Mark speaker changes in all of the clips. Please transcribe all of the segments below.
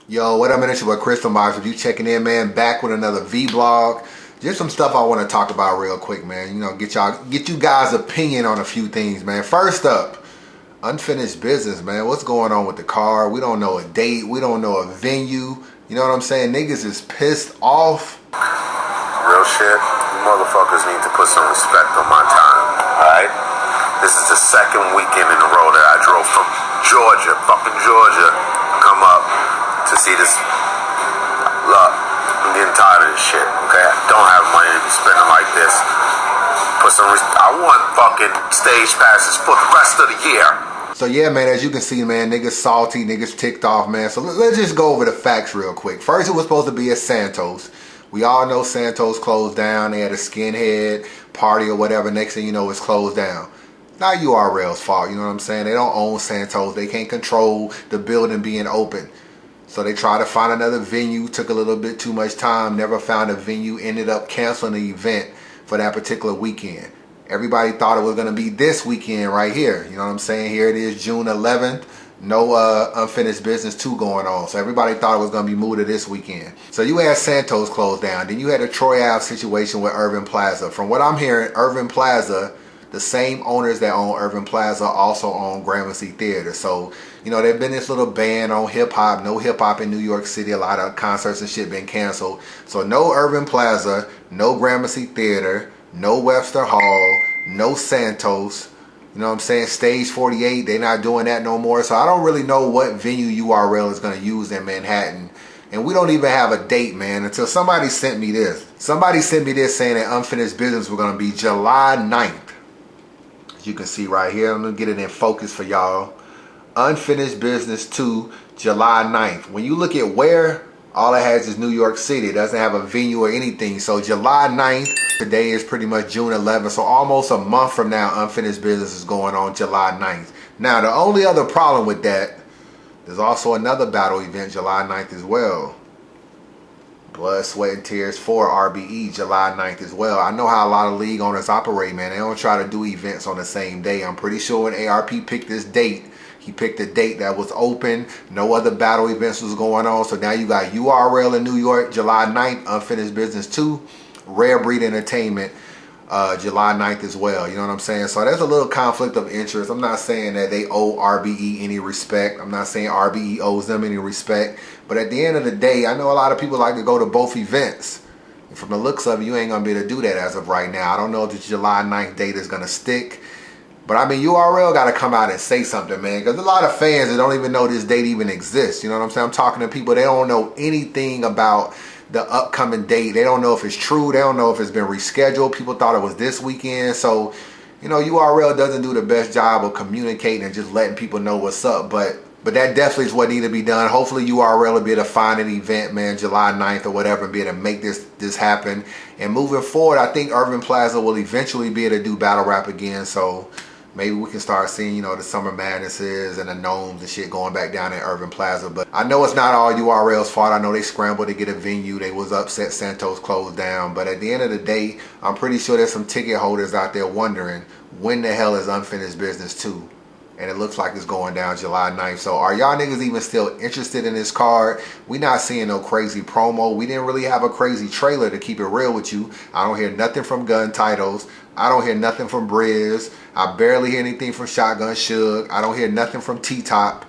Speaker 1: Yo, what up, man? It's your boy Chris Unbias. You checking in, man? Back with another Vblog. Just some stuff I want to talk about real quick, man. You know, get you guys' opinion on a few things, man. First up, unfinished business, man. What's going on with the car? We don't know a date. We don't know a venue. You know what I'm saying? Niggas is pissed off.
Speaker 2: Real shit. You motherfuckers need to put some respect on my time. Alright? This is the second weekend in a row that I drove from Georgia, fucking Georgia, come up to see this. Look, I'm getting tired of this shit, okay? I don't have money to be spending like this. Put some I want fucking stage passes for the rest of the year.
Speaker 1: So yeah, man, as you can see, man, niggas salty, niggas ticked off, man. So let's just go over the facts real quick. First, it was supposed to be at Santos. We all know Santos closed down. They had a skinhead party or whatever. Next thing you know, it's closed down. Not URL's fault, you know what I'm saying? They don't own Santos. They can't control the building being open. So they tried to find another venue, took a little bit too much time, never found a venue, ended up canceling the event for that particular weekend. Everybody thought it was going to be this weekend right here. You know what I'm saying? Here it is, June 11th. No Unfinished Business 2 going on. So everybody thought it was going to be moved to this weekend. So you had Santos closed down. Then you had a Troy Ave situation with Urban Plaza. From what I'm hearing, Urban Plaza, the same owners that own Urban Plaza also own Gramercy Theater. So, you know, there's been this little ban on hip-hop. No hip-hop in New York City. A lot of concerts and shit been canceled. So no Urban Plaza, no Gramercy Theater, no Webster Hall, no Santos. You know what I'm saying? Stage 48, they're not doing that no more. So I don't really know what venue URL is going to use in Manhattan. And we don't even have a date, man, until somebody sent me this. Somebody sent me this saying that Unfinished Business was going to be July 9th. You can see right here. I'm gonna get it in focus for y'all. Unfinished Business 2, July 9th. When you look at where, all it has is New York City. It doesn't have a venue or anything. So July 9th, today is pretty much June 11th. So almost a month from now, Unfinished Business is going on July 9th. Now, the only other problem with that, there's also another battle event July 9th as well. Blood, Sweat, and Tears for RBE, July 9th as well. I know how a lot of league owners operate, man. They don't try to do events on the same day. I'm pretty sure when ARP picked this date, he picked a date that was open. No other battle events was going on. So now you got URL in New York, July 9th, Unfinished Business 2, Rare Breed Entertainment, July 9th as well. You know what I'm saying? So there's a little conflict of interest. I'm not saying that they owe RBE any respect. I'm not saying RBE owes them any respect. But at the end of the day, I know a lot of people like to go to both events. And from the looks of it, you ain't going to be able to do that as of right now. I don't know if the July 9th date is going to stick. But I mean, URL got to come out and say something, man. Because a lot of fans that don't even know this date even exists. You know what I'm saying? I'm talking to people, they don't know anything about the upcoming date. They don't know if it's true. They don't know if it's been rescheduled. People thought it was this weekend. So, you know, URL doesn't do the best job of communicating and just letting people know what's up. But that definitely is what needs to be done. Hopefully URL will be able to find an event, man, July 9th or whatever, and be able to make this happen. And moving forward, I think Urban Plaza will eventually be able to do battle rap again. So maybe we can start seeing, you know, the Summer Madnesses and the Gnomes and shit going back down at Urban Plaza. But I know it's not all URL's fault. I know they scrambled to get a venue. They was upset Santos closed down. But at the end of the day, I'm pretty sure there's some ticket holders out there wondering when the hell is Unfinished Business 2? And it looks like it's going down July 9th. So are y'all niggas even still interested in this card? We not seeing no crazy promo. We didn't really have a crazy trailer, to keep it real with you. I don't hear nothing from Gun Titles. I don't hear nothing from Briz. I barely hear anything from Shotgun Suge. I don't hear nothing from T-Top.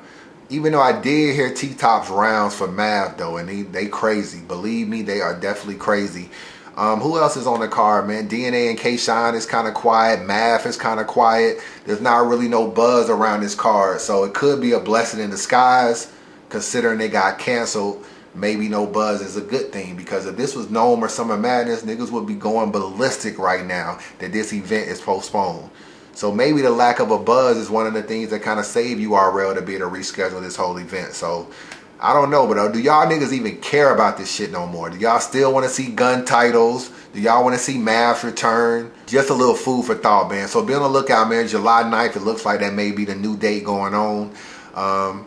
Speaker 1: Even though I did hear T-Top's rounds for Mav though, and they crazy. Believe me, they are definitely crazy. Who else is on the card, man? DNA and K-Shine is kind of quiet. Math is kind of quiet. There's not really no buzz around this card. So it could be a blessing in disguise, considering they got canceled. Maybe no buzz is a good thing, because if this was Gnome or Summer Madness, niggas would be going ballistic right now that this event is postponed. So maybe the lack of a buzz is one of the things that kind of saved URL to be able to reschedule this whole event. So I don't know, but do y'all niggas even care about this shit no more? Do y'all still want to see Gun Titles? Do y'all want to see Mavs return? Just a little food for thought, man. So be on the lookout, man. July 9th, it looks like that may be the new date going on.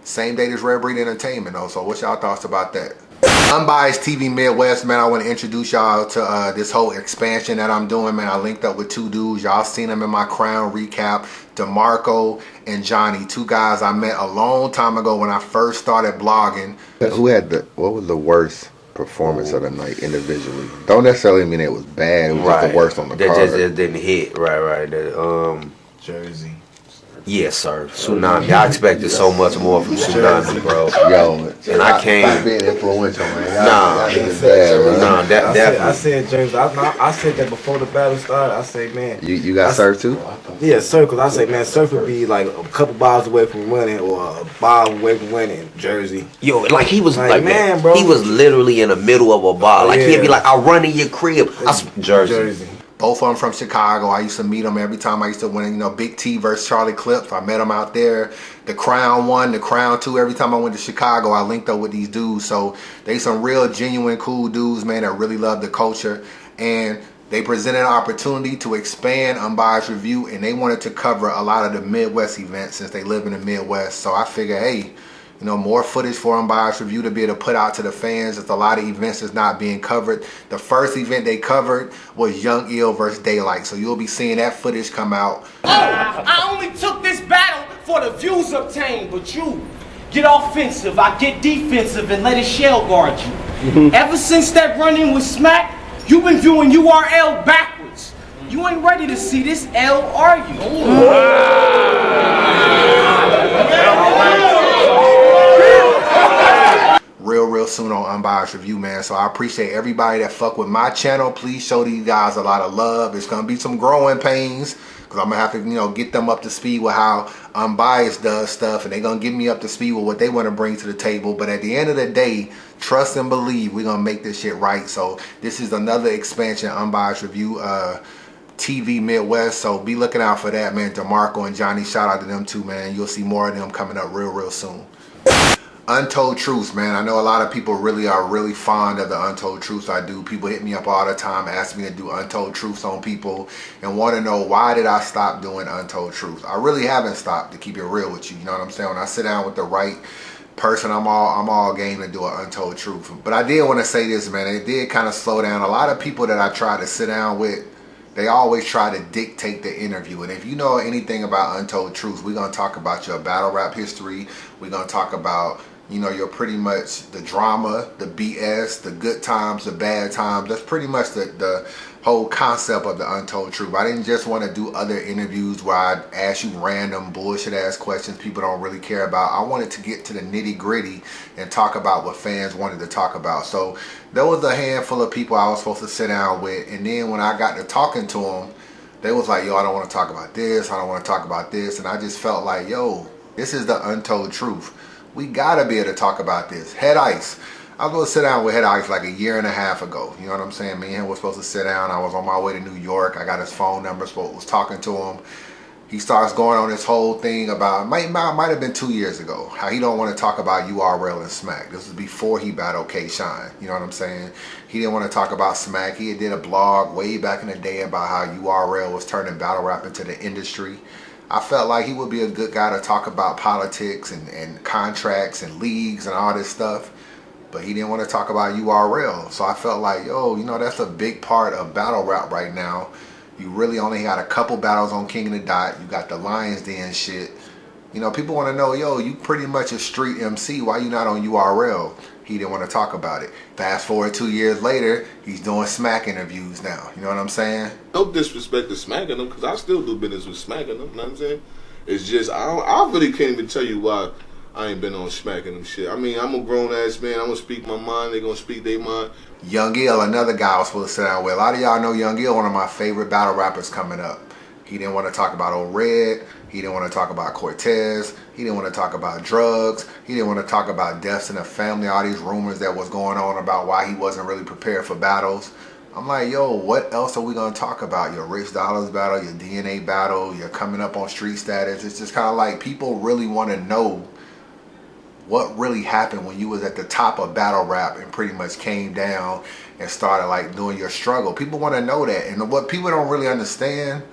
Speaker 1: Same date as Rare Breed Entertainment, though. So what's y'all thoughts about that? Unbiased TV Midwest, man, I want to introduce y'all to this whole expansion that I'm doing, man. I linked up with two dudes. Y'all seen them in my Crown recap. DeMarco and Johnny, two guys I met a long time ago when I first started blogging. What was the worst performance of the night individually? Don't necessarily mean it was bad. It was just the worst on the card.
Speaker 3: That just didn't hit. Right.
Speaker 4: Jersey.
Speaker 3: Yes, sir. Tsunami. I expected so much more from Tsunami, bro.
Speaker 1: Yo,
Speaker 3: and I came.
Speaker 1: Stop being influential, man.
Speaker 4: I said James. I said that before the battle started. I say, man.
Speaker 1: You got served too?
Speaker 4: Yeah, Surf. Cause I say, man, Surf would be like a couple balls away from winning, or a ball away from winning. Jersey.
Speaker 3: Yo, like he was like
Speaker 4: man, bro.
Speaker 3: He was literally in the middle of a bar. Like he'd be like, "I'll run in your crib." Jersey.
Speaker 1: Both of them from Chicago. I used to meet them every time I used to win, Big T versus Charlie Clips. I met them out there. The Crown 1, the Crown 2. Every time I went to Chicago, I linked up with these dudes. So they some real, genuine, cool dudes, man, that really love the culture. And they presented an opportunity to expand Unbiased Review, and they wanted to cover a lot of the Midwest events since they live in the Midwest. So I figured, hey, more footage for Unbiased Review to be able to put out to the fans. There's a lot of events that's not being covered. The first event they covered was Young Ill versus Daylight. So you'll be seeing that footage come out.
Speaker 5: Oh, I only took this battle for the views obtained, but you get offensive, I get defensive and let it shell guard you. Ever since that run-in with Smack, you've been viewing URL backwards. You ain't ready to see this L, are you?
Speaker 1: Real soon on Unbiased Review, man. So I appreciate everybody that fuck with my channel. Please show these guys a lot of love. It's gonna be some growing pains because I'm gonna have to, get them up to speed with how Unbiased does stuff, and they're gonna get me up to speed with what they want to bring to the table. But at the end of the day, trust and believe we're gonna make this shit right. So this is another expansion, Unbiased Review TV Midwest. So be looking out for that, man. DeMarco and Johnny, shout out to them too, man. You'll see more of them coming up real soon. Untold Truths, man. I know a lot of people are really fond of the Untold Truths I do. People hit me up all the time, ask me to do Untold Truths on people, and want to know why did I stop doing Untold Truths. I really haven't stopped, to keep it real with you. You know what I'm saying? When I sit down with the right person, I'm all game to do an Untold Truth. But I did want to say this, man. It did kind of slow down. A lot of people that I try to sit down with, they always try to dictate the interview. And if you know anything about Untold Truths, we're going to talk about your battle rap history. We're going to talk about you're pretty much the drama, the BS, the good times, the bad times. That's pretty much the whole concept of the Untold Truth. I didn't just want to do other interviews where I'd ask you random bullshit ass questions people don't really care about. I wanted to get to the nitty gritty and talk about what fans wanted to talk about. So there was a handful of people I was supposed to sit down with, and then when I got to talking to them, they was like, yo, I don't want to talk about this, I don't want to talk about this. And I just felt like, yo, this is the Untold Truth. We gotta be able to talk about this. Head Ice. I was supposed to sit down with Head Ice like a year and a half ago. You know what I'm saying? Me and him were supposed to sit down. I was on my way to New York. I got his phone number, was talking to him. He starts going on this whole thing about, might have been 2 years ago, how he don't want to talk about URL and Smack. This was before he battled K-Shine. You know what I'm saying? He didn't want to talk about Smack. He did a blog way back in the day about how URL was turning battle rap into the industry. I felt like he would be a good guy to talk about politics and contracts and leagues and all this stuff, but he didn't want to talk about URL. So I felt like, yo, that's a big part of battle rap right now. You really only got a couple battles on King of the Dot. You got the Lions Den shit. People want to know, yo, you pretty much a street MC. Why you not on URL? He didn't want to talk about it. Fast forward 2 years later, he's doing Smack interviews now. You know what I'm saying?
Speaker 6: No disrespect to smacking them, because I still do business with smacking them. You know what I'm saying? It's just, I really can't even tell you why I ain't been on smacking them shit. I mean, I'm a grown ass man. I'm going to speak my mind. They're going to speak their mind.
Speaker 1: Young Ill, another guy I was supposed to sit down with. A lot of y'all know Young Ill, one of my favorite battle rappers coming up. He didn't want to talk about Old Red. He didn't want to talk about Cortez. He didn't want to talk about drugs. He didn't want to talk about deaths in the family, all these rumors that was going on about why he wasn't really prepared for battles. I'm like, yo, what else are we going to talk about? Your Rich Dollars battle, your DNA battle, your coming up on street status. It's just kind of like people really want to know what really happened when you was at the top of battle rap and pretty much came down and started like doing your struggle. People want to know that. And what people don't really understand,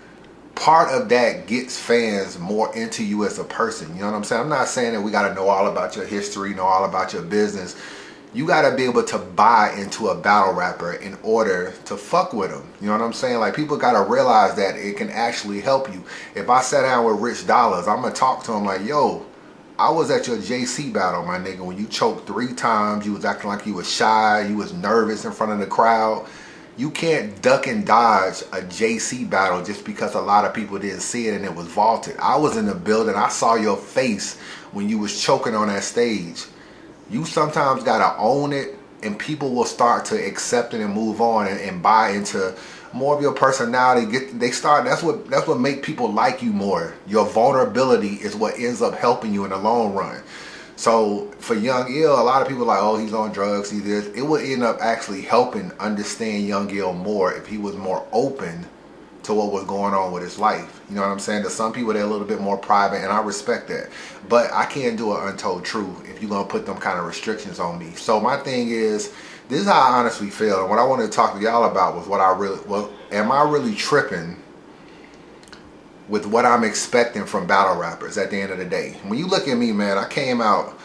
Speaker 1: part of that gets fans more into you as a person. You know what I'm saying? I'm not saying that we got to know all about your history, know all about your business. you gotta be able to buy into a battle rapper in order to fuck with them. You know what I'm saying? Like, people gotta realize that it can actually help you. If I sat down with Rich Dollars, I'm gonna talk to him like, yo, I was at your JC battle, my nigga, when you choked 3 times, you was acting like you was shy, you was nervous in front of the crowd. You can't duck and dodge a JC battle just because a lot of people didn't see it and it was vaulted. I was in the building, I saw your face when you was choking on that stage. You sometimes gotta own it, and people will start to accept it and move on and buy into more of your personality. That's what make people like you more. Your vulnerability is what ends up helping you in the long run. So for Young Ill, a lot of people are like, oh, he's on drugs, he this. It would end up actually helping understand Young Ill more if he was more open to what was going on with his life. You know what I'm saying? To some people, they're a little bit more private, and I respect that. But I can't do an untold truth if you're going to put them kind of restrictions on me. So my thing is, this is how I honestly feel. And what I wanted to talk to y'all about was am I really tripping with what I'm expecting from battle rappers at the end of the day? When you look at me, man, I came out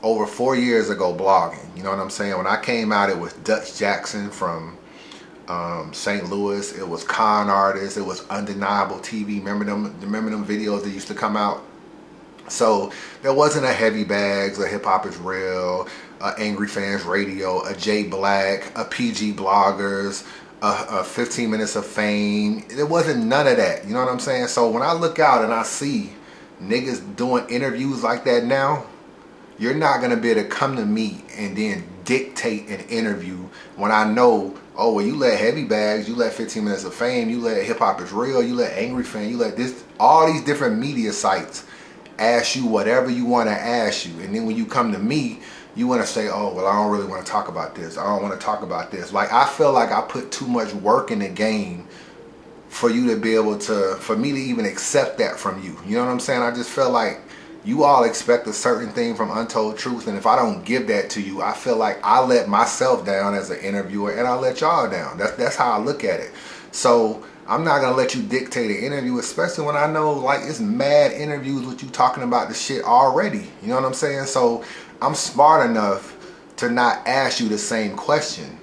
Speaker 1: over 4 years ago blogging. You know what I'm saying? When I came out, it was Dutch Jackson from St. Louis. It was Con Artists. It was Undeniable TV. Remember them videos that used to come out? So there wasn't a Heavy Bags, a Hip Hop Is Real, a Angry Fans Radio, a J Black, a PG Bloggers, a 15 Minutes of Fame. There wasn't none of that. You know what I'm saying? So when I look out and I see niggas doing interviews like that now, you're not going to be able to come to me and then dictate an interview when I know, oh, well, you let Heavy Bags, you let 15 Minutes of Fame, you let Hip Hop Is Real, you let Angry Fan, you let this, all these different media sites ask you whatever you want to ask you. And then when you come to me, you want to say, oh, well, I don't really want to talk about this. I don't want to talk about this. Like, I feel like I put too much work in the game for you to be able to, for me to even accept that from you. You know what I'm saying? I just feel like you all expect a certain thing from Untold Truth, and if I don't give that to you, I feel like I let myself down as an interviewer, and I let y'all down. That's how I look at it. So I'm not gonna let you dictate an interview, especially when I know like it's mad interviews with you talking about the shit already. You know what I'm saying? So I'm smart enough to not ask you the same question,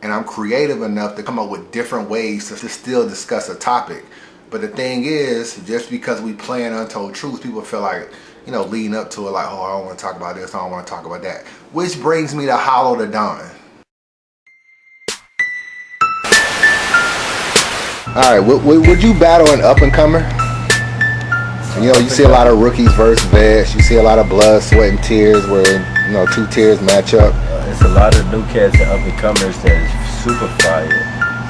Speaker 1: and I'm creative enough to come up with different ways to still discuss a topic. But the thing is, just because we playing Untold Truth, people feel like, you know, leading up to it, like, oh, I don't want to talk about this, I don't want to talk about that. Which brings me to Hollow the Don. Alright, would you battle an up-and-comer? You know, you see a lot of rookies versus vets, you see a lot of blood, sweat, and tears where, you know, 2 tiers match up.
Speaker 7: It's a lot of new cats and up-and-comers that is super fire.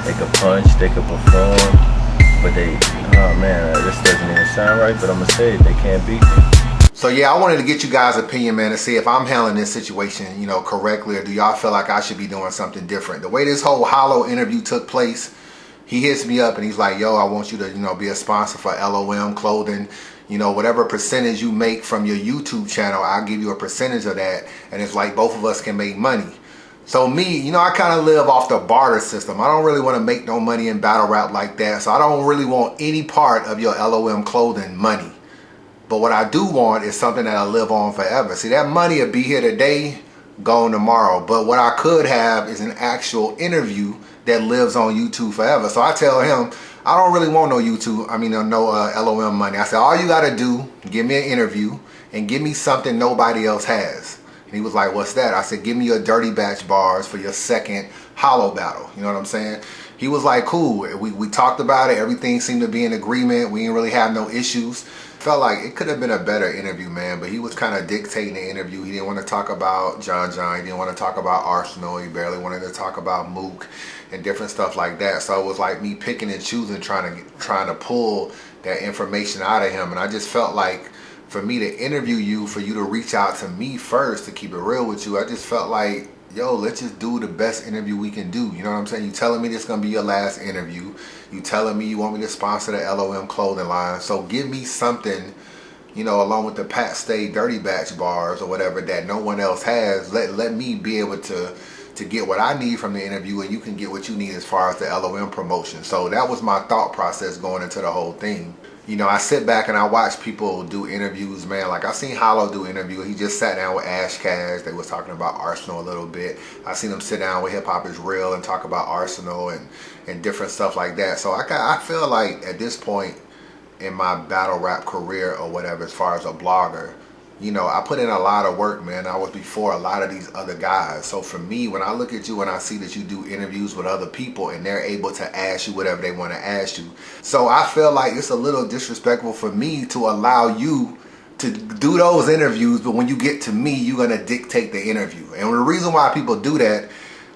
Speaker 7: They could punch, they could perform. But oh man, this doesn't even sound right, but I'm gonna say it, they can't beat me.
Speaker 1: So yeah, I wanted to get you guys' opinion, man, to see if I'm handling this situation, you know, correctly, or do y'all feel like I should be doing something different? The way this whole Hollow interview took place, he hits me up and he's like, yo, I want you to, you know, be a sponsor for LOM clothing. You know, whatever percentage you make from your YouTube channel, I'll give you a percentage of that. And it's like both of us can make money. So me, you know, I kind of live off the barter system. I don't really want to make no money in battle rap like that. So I don't really want any part of your LOM clothing money. But what I do want is something that'll live on forever. See, that money will be here today, gone tomorrow. But what I could have is an actual interview that lives on YouTube forever. So I tell him, I don't really want no YouTube, no LOM money. I said, all you got to do, give me an interview and give me something nobody else has. And he was like, what's that? I said, give me your dirty batch bars for your second Hollow battle. You know what I'm saying? He was like, cool. We talked about it. Everything seemed to be in agreement. We didn't really have no issues. Felt like it could have been a better interview, man. But he was kind of dictating the interview. He didn't want to talk about John. He didn't want to talk about Arsenal. He barely wanted to talk about Mook and different stuff like that. So it was like me picking and choosing, trying to pull that information out of him. And I just felt like, for me to interview you, for you to reach out to me first, to keep it real with you, I just felt like, yo, let's just do the best interview we can do. You know what I'm saying? You telling me this is going to be your last interview. You telling me you want me to sponsor the LOM clothing line. So give me something, you know, along with the Pat Stay Dirty Batch bars or whatever that no one else has. Let me be able to get what I need from the interview, and you can get what you need as far as the LOM promotion. So that was my thought process going into the whole thing. you know, I sit back and I watch people do interviews, man. Like I seen Hollow do interview. He just sat down with Ash Cash. They was talking about Arsenal a little bit. I seen him sit down with Hip Hop Is Real and talk about Arsenal and different stuff like that. So I feel like at this point in my battle rap career or whatever, as far as a blogger, you know, I put in a lot of work, man. I was before a lot of these other guys. So for me, when I look at you and I see that you do interviews with other people and they're able to ask you whatever they want to ask you. So I feel like it's a little disrespectful for me to allow you to do those interviews, but when you get to me, you're going to dictate the interview. And the reason why people do that,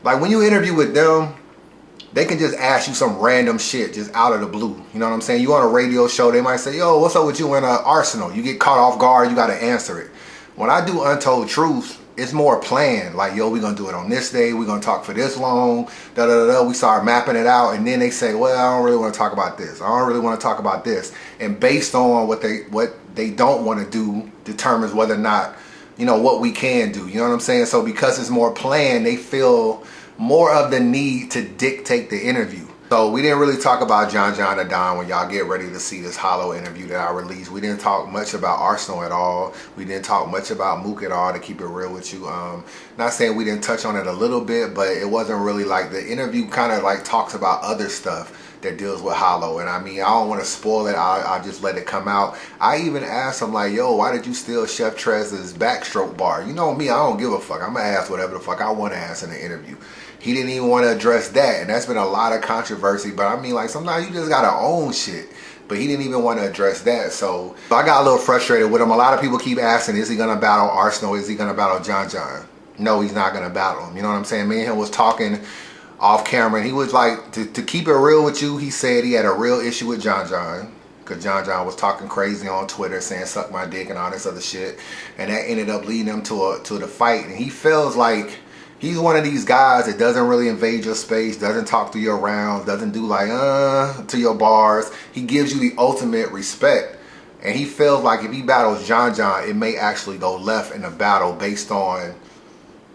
Speaker 1: like when you interview with them, they can just ask you some random shit just out of the blue. You know what I'm saying? You on a radio show, they might say, yo, what's up with you in Arsenal? You get caught off guard, you got to answer it. When I do Untold Truths, it's more planned. Like, yo, we're going to do it on this day. We're going to talk for this long. We start mapping it out. And then they say, well, I don't really want to talk about this. I don't really want to talk about this. And based on what they don't want to do determines whether or not, you know, what we can do. You know what I'm saying? So because it's more planned, they feel more of the need to dictate the interview. So we didn't really talk about John or Don when y'all get ready to see this Hollow interview that I released. We didn't talk much about Arsenal at all. We didn't talk much about Mook at all, to keep it real with you. Not saying we didn't touch on it a little bit, but it wasn't really like the interview kind of like talks about other stuff that deals with Hollow. And I mean, I don't want to spoil it. I'll just let it come out. I even asked him like, yo, why did you steal Chef Trez's backstroke bar? You know me, I don't give a fuck. I'm going to ask whatever the fuck I want to ask in the interview. He didn't even want to address that, and that's been a lot of controversy. But I mean, like, sometimes you just gotta own shit. But he didn't even want to address that, so I got a little frustrated with him. A lot of people keep asking, is he gonna battle Arsenal? Is he gonna battle John? No, he's not gonna battle him. You know what I'm saying? Me and him was talking off camera, and he was like, to keep it real with you, he said he had a real issue with John. Because John was talking crazy on Twitter, saying suck my dick and all this other shit, and that ended up leading him to the fight. And he feels like he's one of these guys that doesn't really invade your space, doesn't talk to your rounds, doesn't do like to your bars. He gives you the ultimate respect. And he feels like if he battles John, it may actually go left in the battle based on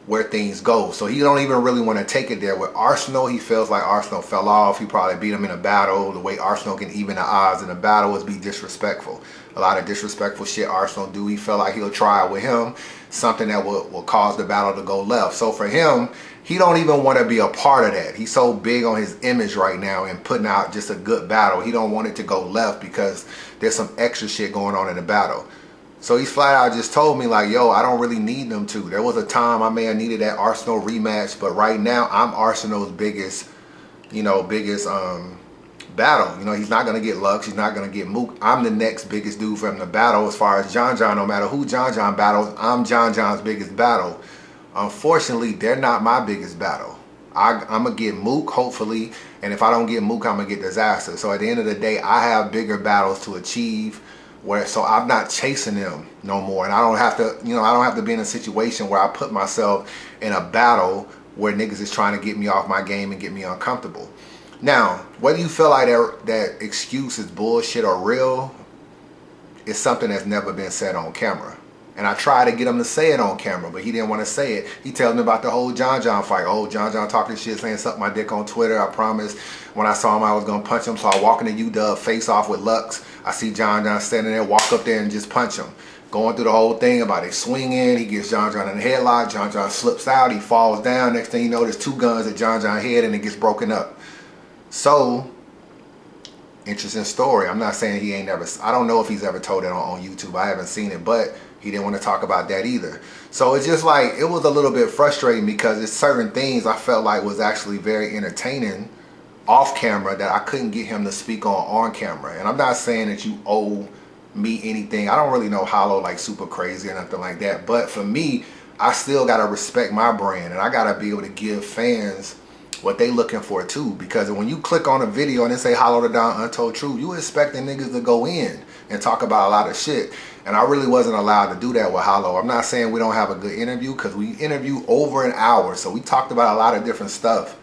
Speaker 1: where things go. So he don't even really want to take it there. With Arsenal, he feels like Arsenal fell off. He probably beat him in a battle. The way Arsenal can even the odds in a battle is be disrespectful. A lot of disrespectful shit Arsenal do. He felt like he'll try with him something that will cause the battle to go left. So for him, he don't even want to be a part of that. He's so big on his image right now and putting out just a good battle. He don't want it to go left because there's some extra shit going on in the battle. So he's flat out just told me like, yo, I don't really need them to. There was a time I may have needed that Arsenal rematch, but right now I'm Arsenal's biggest battle. You know, he's not going to get Lux. He's not going to get Mook. I'm the next biggest dude for him to battle. As far as John, no matter who John battles, I'm John's biggest battle. Unfortunately, they're not my biggest battle. I'm going to get Mook, hopefully. And if I don't get Mook, I'm going to get Disaster. So at the end of the day, I have bigger battles to achieve. So I'm not chasing them no more. And I don't have to, you know, I don't have to be in a situation where I put myself in a battle where niggas is trying to get me off my game and get me uncomfortable. Now, whether you feel like that excuse is bullshit or real, it's something that's never been said on camera. And I tried to get him to say it on camera, but he didn't want to say it. He tells me about the whole John fight. Oh, John talking shit, saying suck my dick on Twitter. I promised when I saw him I was going to punch him. So I walk into UW, face off with Lux. I see John standing there, walk up there and just punch him. Going through the whole thing about it swinging. He gets John in the headlock. John slips out. He falls down. Next thing you know, there's two guns at John head and it gets broken up. So, interesting story. I'm not saying he ain't never, I don't know if he's ever told it on YouTube. I haven't seen it, but he didn't want to talk about that either. So it's just like, it was a little bit frustrating because it's certain things I felt like was actually very entertaining off camera that I couldn't get him to speak on camera. And I'm not saying that you owe me anything. I don't really know Hollow like super crazy or nothing like that. But for me, I still got to respect my brand and I got to be able to give fans what they looking for too, because when you click on a video and it say Hollow the Don Untold Truth, you expecting niggas to go in and talk about a lot of shit, and I really wasn't allowed to do that with Hollow. I'm not saying we don't have a good interview, because we interviewed over an hour, so we talked about a lot of different stuff,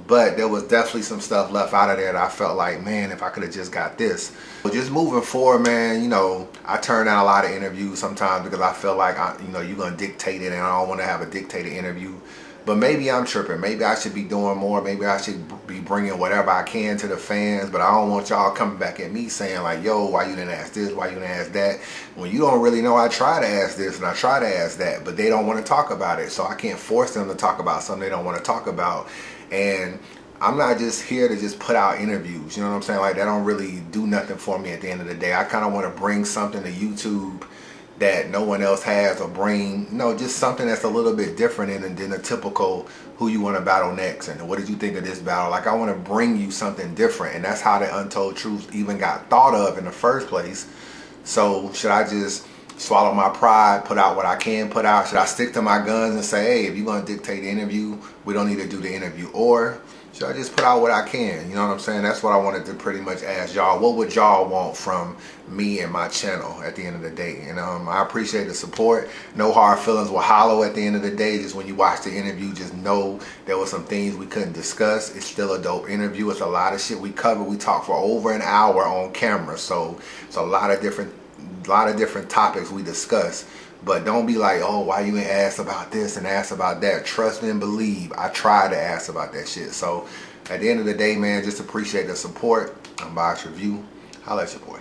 Speaker 1: but there was definitely some stuff left out of there that I felt like, man, if I could have just got this. But just moving forward, man, you know, I turn down a lot of interviews sometimes because I feel like, you're gonna dictate it, and I don't want to have a dictated interview. But maybe I'm tripping. Maybe I should be doing more. Maybe I should be bringing whatever I can to the fans. But I don't want y'all coming back at me saying like, yo, why you didn't ask this? Why you didn't ask that? When you don't really know, I try to ask this and I try to ask that, but they don't want to talk about it. So I can't force them to talk about something they don't want to talk about. And I'm not just here to just put out interviews. You know what I'm saying? Like, that don't really do nothing for me at the end of the day. I kind of want to bring something to YouTube that no one else has, or bring, you know, just something that's a little bit different than a typical who you want to battle next and what did you think of this battle. Like, I want to bring you something different, and that's how the Untold Truth even got thought of in the first place. So should I just swallow my pride, put out what I can put out? Should I stick to my guns and say, hey, if you're going to dictate the interview, we don't need to do the interview? Or should I just put out what I can? You know what I'm saying? That's what I wanted to pretty much ask y'all. What would y'all want from me and my channel at the end of the day? And I appreciate the support. No hard feelings will hollow at the end of the day. Just when you watch the interview, just know there were some things we couldn't discuss. It's still a dope interview. It's a lot of shit we covered. We talked for over an hour on camera. So it's a lot of different topics we discussed. But don't be like, oh, why you ain't asked about this and asked about that? Trust and believe. I try to ask about that shit. So at the end of the day, man, just appreciate the support. Unbiased Review. Holla at your boy.